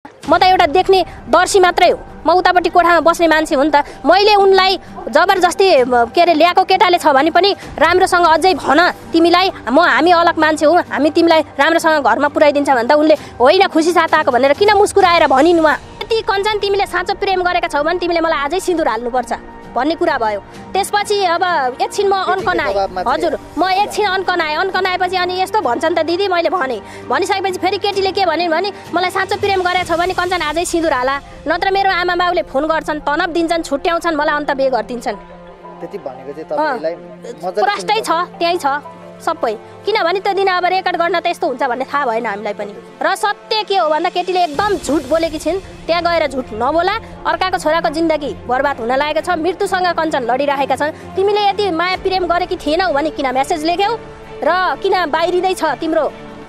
म त एउटा देख्ने दर्शी मात्रै हो, म उतापट्टि कोठामा बस्ने मान्छे हो नि त। मैले उनलाई जबरजस्ती के अरे ल्याएको केटाले छ भने पनि राम्रोसँग अझै भन तिमीलाई हामी अलग मान्छे हौ, हामी तिमीलाई राम्रोसँग घरमा पुर्याइदिन्छ भन्दा उनले होइन खुसी साथ आएको भनेर किन मुस्कुराएर भनिन् उहाँ। यति कञ्चन तिमीले साँचो प्रेम गरेका छौ भने तिमीले मलाई आजै सिन्दुर हाल्नुपर्छ भन्ने कुरा भयो। त्यसपछि अब एकछिन म अन्कन आएँ, हजुर म एकछिन अन्कन आएपछि अनि यस्तो भन्छन् त दिदी, मैले भनिसकेपछि फेरि केटीले के भनिन् भने मलाई साँचो प्रेम गरेको छ भने कञ्चन आजै सिन्दुर हाला, नत्र मेरो आमा बाउले फोन गर्छन्, तनब दिन्छन्, छुट्याउँछन्, मलाई अन्त बिहे गरिदिन्छन्। त्यति भनेको चाहिँ तपाईलाई प्रष्टै छ, त्यही छ सबै। किनभने त्यो दिन अब रेकर्ड गर्न त यस्तो हुन्छ भन्ने थाहा भएन हामीलाई पनि। र सत्य के हो भन्दा केटीले एकदम झुट बोलेकी छिन्, त्यहाँ गएर झुट नबोला, अर्काको छोराको जिन्दगी बर्बाद हुन लागेको छ, मृत्युसँग कञ्चन लडिरहेका छन्। तिमीले यति माया प्रेम गरेकी थिएनौ भने किन मेसेज लेख्यौ र किन बाहिरिँदैछ तिम्रो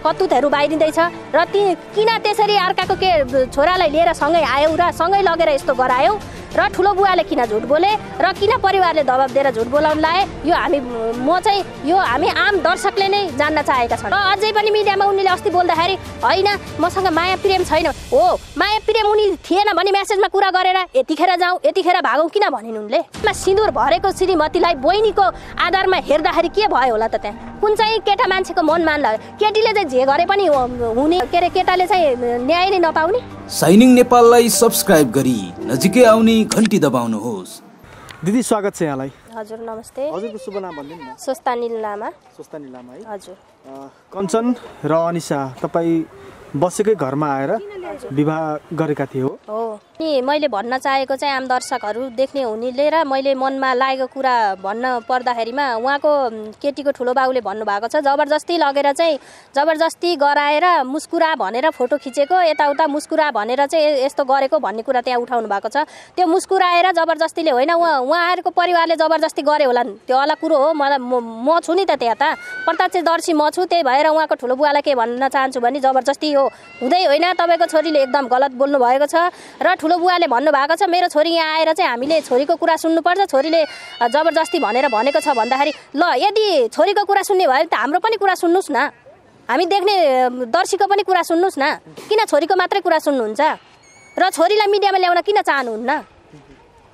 कतुतहरू बाहिरिँदैछ र किन त्यसरी अर्काको के छोरालाई लिएर सँगै आयौ र सँगै लगेर यस्तो गरायौ र ठुलो बुवाले किन झुट बोले र किन परिवारले दबाब दिएर झुट बोलाउन लाए, यो हामी आम दर्शकले नै जान्न चाहेका छन्। र अझै पनि मिडियामा उनीले अस्ति बोल्दाखेरि होइन मसँग माया प्रेम छैन, हो माया प्रेम उनी थिएन भने मेसेजमा कुरा गरेर यतिखेर जाउँ यतिखेर भागौँ किन भनिन् उनले। सिन्दुर भरेको श्रीमतीलाई बहिनीको आधारमा हेर्दाखेरि के भयो होला त, त्यहाँ कुन चाहिँ केटा मान्छेको मन मान्ला, केटीले चाहिँ जे गरे पनि हुने, के अरे केटाले चाहिँ न्याय नै नपाउने। साइनिङ नेपाललाई सब्स्क्राइब गरी नजिकै आउने घन्टी दबाउनुहोस्। दिदी स्वागत छ यहाँलाई। हजुर नमस्ते। हजुरको शुभ नाम भनिदिनु न। स्वस्तानिल लामा। स्वस्तानिल लामा है। हजुर। कञ्चन र अनिसा तपाईँ बसेकै घरमा आएर विवाह गरेका थिए हो? हो। अनि मैले भन्न चाहेको चाहिँ आम दर्शकहरू देख्ने हुनेले र मैले मनमा लागेको कुरा भन्न पर्दाखेरिमा उहाँको केटीको ठुलो बाउले भन्नुभएको छ जबरजस्ती लगेर चाहिँ जबरजस्ती गराएर मुस्कुरा भनेर फोटो खिचेको, यताउता मुस्कुरा भनेर चाहिँ यस्तो गरेको भन्ने कुरा त्यहाँ उठाउनु भएको छ। त्यो मुस्कुराएर जबरजस्तीले होइन, उहाँहरूको परिवारले जबरजस्ती गरे होलान्, त्यो अलग कुरो हो। म छु नि त त्यहाँ त, प्रत्यक्षदर्शी म छु, त्यही भएर उहाँको ठुलो बुवालाई के भन्न चाहन्छु भने जबरजस्ती हो हुँदै होइन, तपाईँको छोरीले एकदम गलत बोल्नु भएको छ र ठुलो बुवाले भन्नुभएको छ मेरो छोरी यहाँ आएर चाहिँ हामीले छोरीको कुरा सुन्नुपर्छ, छोरीले जबरजस्ती भनेको छ भन्दाखेरि ल यदि छोरीको कुरा सुन्ने भयो त हाम्रो पनि कुरा सुन्नुहोस् न, हामी देख्ने दर्शीको पनि कुरा सुन्नुहोस् न, किन छोरीको मात्रै कुरा सुन्नुहुन्छ र छोरीलाई मिडियामा ल्याउन किन चाहनुहुन्न?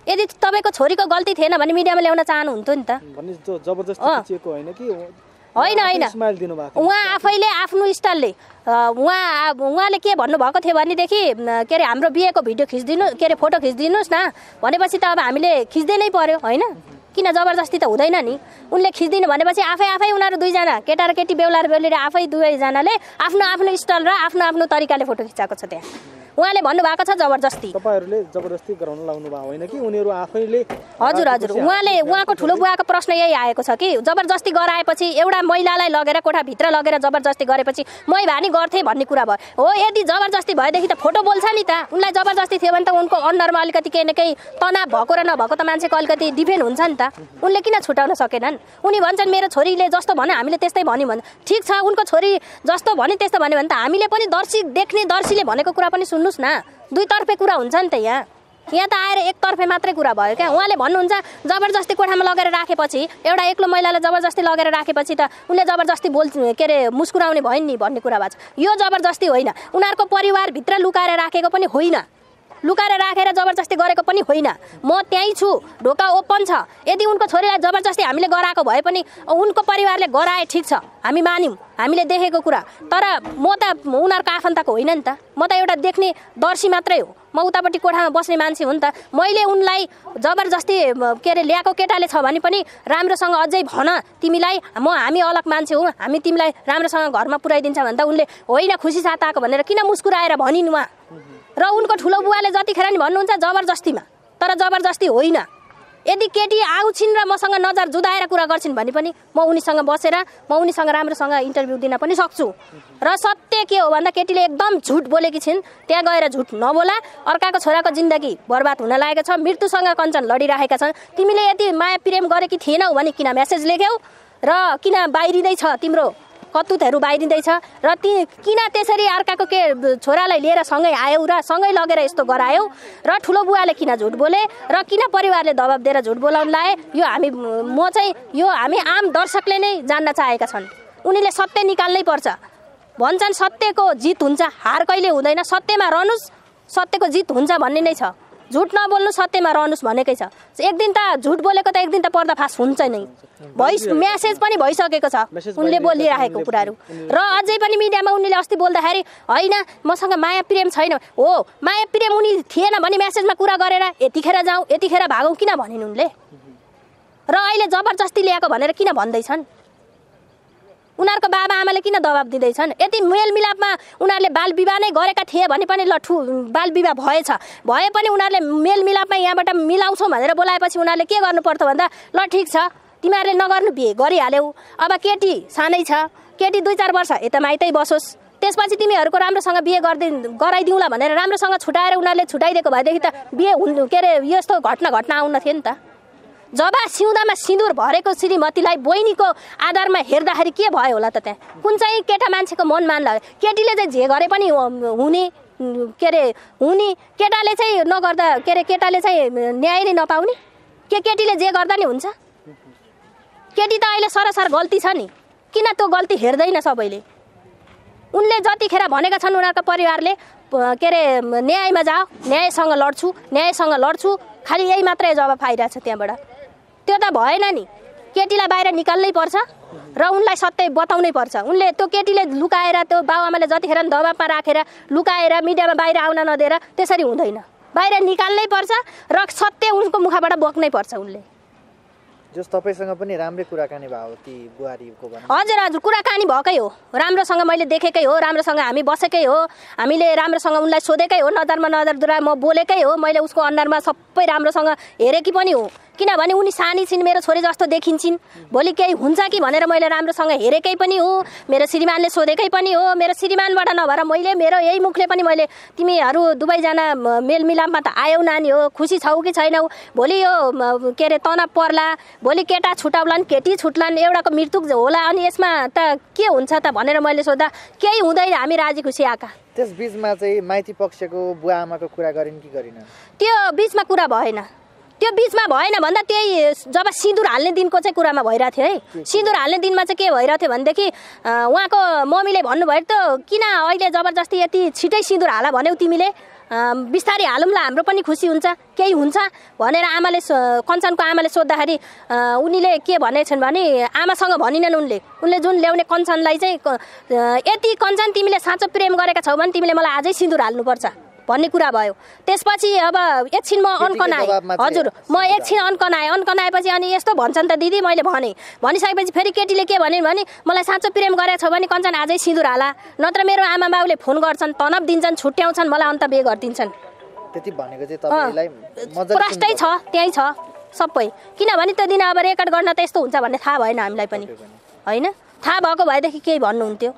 यदि तपाईँको छोरीको गल्ती थिएन भने मिडियामा ल्याउन चाहनुहुन्थ्यो नि त। होइन उहाँ आफैले आफ्नो स्टाइलले उहाँले के भन्नुभएको थियो भनेदेखि के अरे हाम्रो बिहेको भिडियो खिचिदिनु के अरे फोटो खिचिदिनुहोस् न भनेपछि त अब हामीले खिच्दै नै पर्यो होइन, किन जबरजस्ती त हुँदैन नि। उनले खिचिदिनु भनेपछि आफै उनीहरू दुईजना केटा र केटी बेहुला र बेहुलीले आफै दुवैजनाले आफ्नो आफ्नो स्टाइल र आफ्नो आफ्नो तरिकाले फोटो खिचाएको छ त्यहाँ। उहाँले भन्नुभएको छ जबरजस्ती, तपाईहरुले जबरजस्ती गराउन लाउनु भयो होइन कि उनीहरू आफैले? हजुर उहाँको ठुलो बुवाको प्रश्न यही आएको छ कि जबरजस्ती गराएपछि एउटा महिलालाई लगेर कोठाभित्र लगेर जबरजस्ती गरेपछि मै भानी गर्थे भन्ने कुरा भयो। हो यदि जबरजस्ती भएदेखि त फोटो बोल्छ नि त, उनलाई जबरजस्ती थियो भने त उनको अन्डरमा अलिकति केही न केही तनाव भएको र नभएको त मान्छेको अलिकति डिफेन्ड हुन्छ नि त, उनले किन छुटाउन सकेनन्? उनी भन्छन् मेरो छोरीले जस्तो भन्यो हामीले त्यस्तै भन्यौँ भने ठिक छ, उनको छोरी जस्तो भन्यो त्यस्तो भन्यो भने त हामीले पनि देख्ने दर्शीले भनेको कुरा पनि सुन्नुहोस् न, दुईतर्फे कुरा हुन्छ नि त। यहाँ त आएर एकतर्फे मात्रै कुरा भयो क्या। उहाँले भन्नुहुन्छ जबरजस्ती कोठामा लगेर राखेपछि एउटा एक्लो महिलालाई जबरजस्ती लगेर राखेपछि त उनले जबरजस्ती के अरे मुस्कुराउने भयो नि भन्ने कुरा भएको छ। यो जबरजस्ती होइन, उनीहरूको परिवारभित्र लुकाएर राखेको पनि होइन, लुकाएर राखेर जबरजस्ती गरेको पनि होइन। म त्यहीँ छु, ढोका ओपन छ। यदि उनको छोरीलाई जबरजस्ती हामीले गराएको भए पनि उनको परिवारले गराए ठिक छ, हामी मान्यौँ, हामीले देखेको कुरा, तर म त उनीहरूको आफन्तको होइन नि त, म त एउटा देख्ने दर्शी मात्रै हो, म उतापट्टि कोठामा बस्ने मान्छे हो नि त। मैले उनलाई जबरजस्ती के अरे ल्याएको केटाले छ भने पनि राम्रोसँग अझै भन तिमीलाई हामी अलग मान्छे हौ, हामी तिमीलाई राम्रोसँग घरमा पुर्याइदिन्छ भन्दा उनले होइन खुसी साथ आएको भनेर किन मुस्कुराएर भनिन् उहाँ। र उनको ठुलो बुवाले जतिखेर नि भन्नुहुन्छ जबरजस्तीमा, तर जबरजस्ती होइन। यदि केटी आउँछिन् र मसँग नजर जुदाएर कुरा गर्छिन् भने पनि म उनीसँग बसेर म उनीसँग राम्रोसँग इन्टरभ्यू दिन पनि सक्छु। र सत्य के हो भन्दा केटीले एकदम झुट बोलेकी छिन्, त्यहाँ गएर झुट नबोला, अर्काको छोराको जिन्दगी बर्बाद हुन लागेको छ, मृत्युसँग कञ्चन लडिरहेका छन्। तिमीले यदि माया प्रेम गरेकी थिएनौ भने किन मेसेज लेख्यौ र किन बाहिरिँदैछ तिम्रो कतुतहरू बाहिरिँदैछ र किन त्यसरी अर्काको के छोरालाई लिएर सँगै आयौ र सँगै लगेर यस्तो गरायौ र ठुलो बुवाले किन झुट बोले र किन परिवारले दबाब दिएर झुट बोलाउन लाए, यो हामी आम दर्शकले नै जान्न चाहेका छन्। उनीले सत्य निकाल्नै पर्छ, भन्छन् सत्यको जित हुन्छ, हार कहिले हुँदैन, सत्यमा रहनुस्, सत्यको जित हुन्छ भन्ने नै छ। झुट नबोल्नु, सत्यमा रहनुस् भनेकै छ। एक दिन त झुट बोलेको त एक दिन त पर्दाफास हुन्छ नै। भोइस मेसेज पनि भइसकेको छ उनले बोलिरहेको कुराहरू। र अझै पनि मिडियामा उनले अस्ति बोल्दाखेरि होइन मसँग माया प्रेम छैन, हो माया प्रेम उनी थिएन भने मेसेजमा कुरा गरेर यतिखेर जाउँ यतिखेर भागौँ किन भनिन् उनले? र अहिले जबरजस्ती ल्याएको भनेर किन भन्दैछन्? उनीहरूको बाबा आमाले किन दबाब दिँदैछन्? यति मेलमिलापमा उनीहरूले बाल विवाह नै गरेका थिए भने पनि ल बाल विवाह भए पनि उनीहरूले मेलमिलापमा यहाँबाट मिलाउँछौँ भनेर बोलाएपछि उनीहरूले के गर्नुपर्छ भन्दा ल ठिक छ तिमीहरूले नगर्नु बिहे गरिहाल्यौ, अब केटी सानै छ, केटी 2-4 वर्ष यता माइतै बसोस्, त्यसपछि तिमीहरूको राम्रोसँग बिहे गराइदिउँला भनेर राम्रोसँग छुटाएर उनीहरूले छुटाइदिएको भएदेखि त बिहे के अरे यस्तो घटना आउन थियो नि त। जब सिउँदामा सिन्दुर भरेको श्रीमतीलाई बहिनीको आधारमा हेर्दाखेरि के भयो होला त? त्यहाँ कुन चाहिँ केटा मान्छेको मन लाग्यो? केटीले चाहिँ जे गरे पनि हुने के अरे हुने, केटाले चाहिँ नगर्दा के अरे केटाले चाहिँ न्याय नै नपाउने, केटीले जे गर्दा नि हुन्छ? केटी त अहिले सरसर गल्ती छ नि, किन त्यो गल्ती हेर्दैन सबैले? उनले जतिखेर भनेका छन् उनीहरूको परिवारले के अरे न्यायमा जाऊ, न्यायसँग लड्छु, खालि यही मात्रै जवाफ आइरहेछ त्यहाँबाट। त्यो त भएन नि, केटीलाई बाहिर निकाल्नै पर्छ र उनलाई सत्य बताउनै पर्छ। उनले त्यो केटीले लुकाएर त्यो बाबुआमाले जतिखेर दबाबमा राखेर लुकाएर मिडियामा बाहिर आउन नदिएर त्यसरी हुँदैन, बाहिर निकाल्नै पर्छ र सत्य उनको मुखबाट बोक्नै पर्छ उनले। जस तपाईसँग पनि राम्रै कुराकानी भयो ती बुहारीको भन्न? हजुर कुराकानी भएकै हो, राम्रोसँग मैले देखेकै हो, राम्रोसँग हामी बसेकै हो, हामीले राम्रोसँग उनलाई सोधेकै हो, नजरमा नजरद्वारा म बोलेकै हो, मैले उसको अनुहारमा सबै राम्रोसँग हेरेकी पनि हो, किनभने उनी सानी छिन्, मेरो छोरी जस्तो देखिन्छन्, भोलि केही हुन्छ कि भनेर मैले राम्रोसँग हेरेकै पनि हो, मेरो श्रीमानले सोधेकै पनि हो, मेरो श्रीमानबाट नभएर मैले मेरो यही मुखले पनि मैले तिमीहरू दुवैजना मेलमिलापमा त आयौ नानी हो, खुसी छौ कि छैनौ, भोलि यो के अरे तनाव पर्ला, भोलि केटा छुटाउलान् केटी छुट्लान्, एउटाको मृत्यु होला अनि यसमा त के हुन्छ त भनेर मैले सोध्दा केही हुँदैन, हामी राजी खुसी आएका। त्यस बीचमा चाहिँ माइती पक्षको बुवा आमाको कुरा गरिन् कि गरिन? त्यो बीचमा कुरा भएन, त्यो बीचमा भएन भन्दा त्यही जब सिन्दुर हाल्ने दिनको चाहिँ कुरामा भइरहेको थियो है। सिन्दुर हाल्ने दिनमा चाहिँ के भइरहेको थियो भनेदेखि उहाँको मम्मीले भन्नुभयो त किन अहिले जबरजस्ती यति छिटै सिन्दुर हाल भन्यौ तिमीले, बिस्तारै हालौँला हाम्रो पनि खुसी हुन्छ केही हुन्छ भनेर आमाले कञ्चनको आमाले सोद्धाखेरि उनीले के भनेछन् भने आमासँग भनिनन् उनले जुन ल्याउने कञ्चनलाई चाहिँ यति कञ्चन तिमीले साँचो प्रेम गरेका छौ भने तिमीले मलाई आजै सिन्दुर हाल्नुपर्छ भन्ने कुरा भयो। त्यसपछि अब एकछिन म अन्कन आएँ, हजुर म एकछिन अन्कन आएपछि अनि यस्तो भन्छन् त दिदी, मैले भनिसकेपछि फेरि केटीले के भनिन् भने मलाई साँचो प्रेम गरेको छ भने कञ्चन आजै सिन्दुर हाला, नत्र मेरो आमा बाबुले फोन गर्छन्, तनब दिन्छन्, छुट्याउँछन्, मलाई अन्त बिहे गरिदिन्छन्। त्यति भनेको चाहिँ तपाईलाई प्रष्टै छ, त्यही छ सबै, किनभने त्यो दिन अब रेकर्ड गर्न त यस्तो हुन्छ भन्ने थाहा भएन हामीलाई पनि होइन, थाहा भएको भएदेखि केही भन्नुहुन्थ्यो,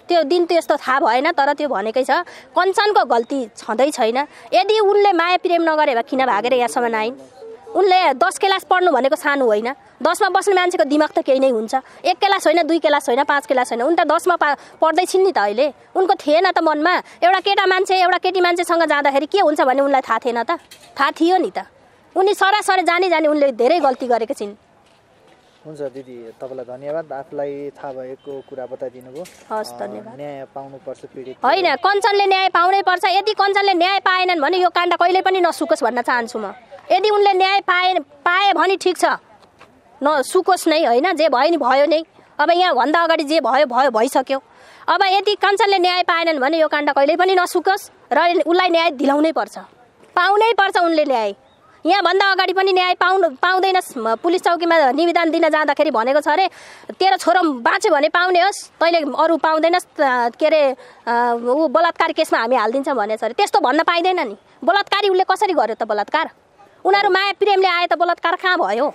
त्यो दिन त यस्तो थाहा भएन, तर त्यो भनेकै छ कञ्चनको गल्ती छँदै छैन। यदि उनले माया प्रेम नगरे भए किन भागेर यहाँसम्म आइन्? उनले 10 क्लास पढ्नु भनेको सानो होइन, 10मा बस्ने मान्छेको दिमाग त केही नै हुन्छ, 1 क्लास होइन 2 क्लास होइन 5 क्लास होइन, उनी त 10मा पढ्दै छिन् नि त अहिले, उनको थिएन त मनमा एउटा केटा मान्छे एउटा केटी मान्छेसँग जाँदाखेरि के हुन्छ भन्ने उनलाई थाहा थिएन त? थाहा थियो नि त, उनी सरासर जानी उनले धेरै गल्ती गरेका छिन्। हुन्छ दिदी, तपाईँलाई धन्यवाद, आफूलाई थाहा भएको कुरा बताइदिनु भयो। हस् धन्यवाद। न्याय पाउनुपर्छ पीडित होइन, कञ्चनले न्याय पाउनै पर्छ, यदि कञ्चनले न्याय पाएनन् भने यो काण्ड कहिले पनि नसुकोस् भन्न चाहन्छु म। यदि उनले न्याय पाए भने ठिक छ, नसुकोस् नै होइन, जे भयो नि भयो नै, अब यहाँ भन्दा अगाडि जे भयो भइसक्यो, अब यदि कञ्चनले न्याय पाएनन् भने यो काण्ड कहिले पनि नसुकोस् र उसलाई न्याय दिलाउनै पर्छ, पाउनै पर्छ उनले न्याय। यहाँ भन्दा अगाडि पनि न्याय पाउँदैनस्, पुलिस चौकीमा निवेदन दिन जाँदाखेरि भनेको छ अरे तेरो छोरो बाँच्यो भने पाउने होस्, तैँले अरू पाउँदैनस्, के अरे ऊ बलात्कार केसमा हामी हालिदिन्छौँ भनेछ अरे, त्यस्तो भन्न पाइँदैन नि। बलात्कारी उसले कसरी गर्यो त बलात्कार? उनीहरू माया प्रेमले आए त बलात्कार कहाँ भयो?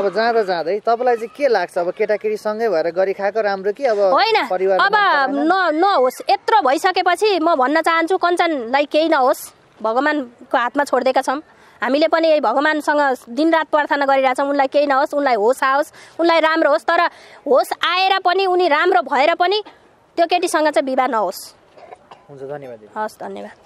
अब जाँदै तपाईँलाई चाहिँ के लाग्छ, अब केटाकेटी सँगै भएर गरी खाएको राम्रो कि अब होइन? अब नहोस्, यत्रो भइसकेपछि म भन्न चाहन्छु कञ्चनलाई केही नहोस्, भगवानको हातमा छोडिदिएका छौँ हामीले पनि, यही भगवानसँग दिनरात प्रार्थना गरिरहेछौँ उनलाई केही नहोस्, उनलाई होस आओस्, उनलाई राम्रो होस्, तर होस आएर पनि उनी राम्रो भएर पनि त्यो केटीसँग चाहिँ विवाह नहोस्। हुन्छ, धन्यवाद। हस् धन्यवाद।